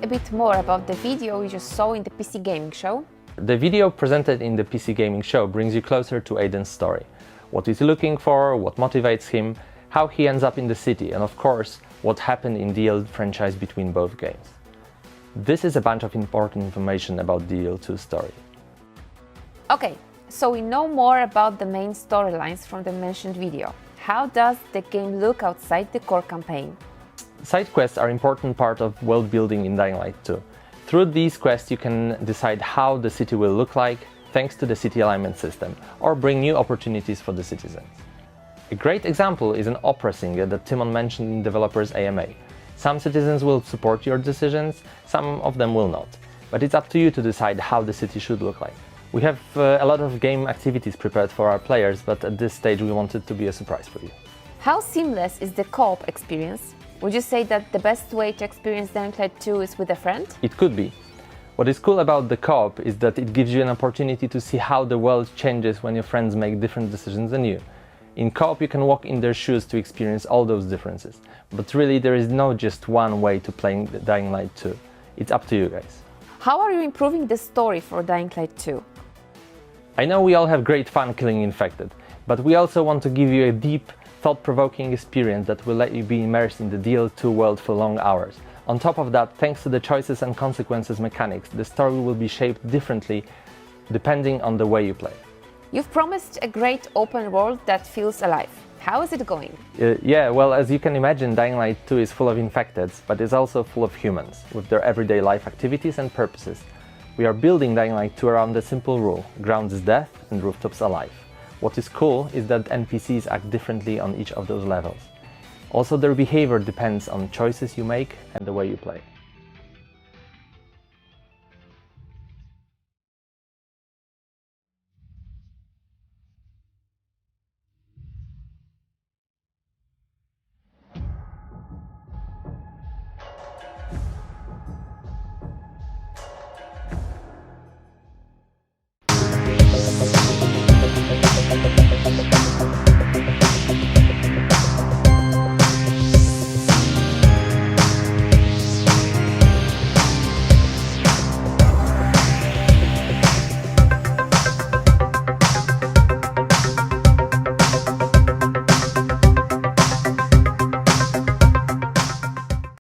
a bit more about the video you just saw in the PC gaming show? The video presented in the PC gaming show brings you closer to Aiden's story. What he's looking for, what motivates him, how he ends up in the city, and of course, what happened in the old franchise between both games. This is a bunch of important information about the DL2 story. Okay, so we know more about the main storylines from the mentioned video. How does the game look outside the core campaign? Side quests are an important part of world building in Dying Light 2. Through these quests you can decide how the city will look like thanks to the city alignment system, or bring new opportunities for the citizens. A great example is an opera singer that Timon mentioned in developers AMA. Some citizens will support your decisions, some of them will not. But it's up to you to decide how the city should look like. We have a lot of game activities prepared for our players, but at this stage we want it to be a surprise for you. How seamless is the co-op experience? Would you say that the best way to experience Dying Light 2 is with a friend? It could be. What is cool about the co-op is that it gives you an opportunity to see how the world changes when your friends make different decisions than you. In co-op you can walk in their shoes to experience all those differences. But really there is no just one way to play Dying Light 2. It's up to you guys. How are you improving the story for Dying Light 2? I know we all have great fun killing infected, but we also want to give you a deep, thought-provoking experience that will let you be immersed in the DL2 world for long hours. On top of that, thanks to the choices and consequences mechanics, the story will be shaped differently depending on the way you play. You've promised a great open world that feels alive. How is it going? Yeah, well, as you can imagine, Dying Light 2 is full of infecteds, but it's also full of humans, with their everyday life activities and purposes. We are building Dying Light 2 around the simple rule: ground is death and rooftops alive. What is cool is that NPCs act differently on each of those levels. Also, their behavior depends on choices you make and the way you play.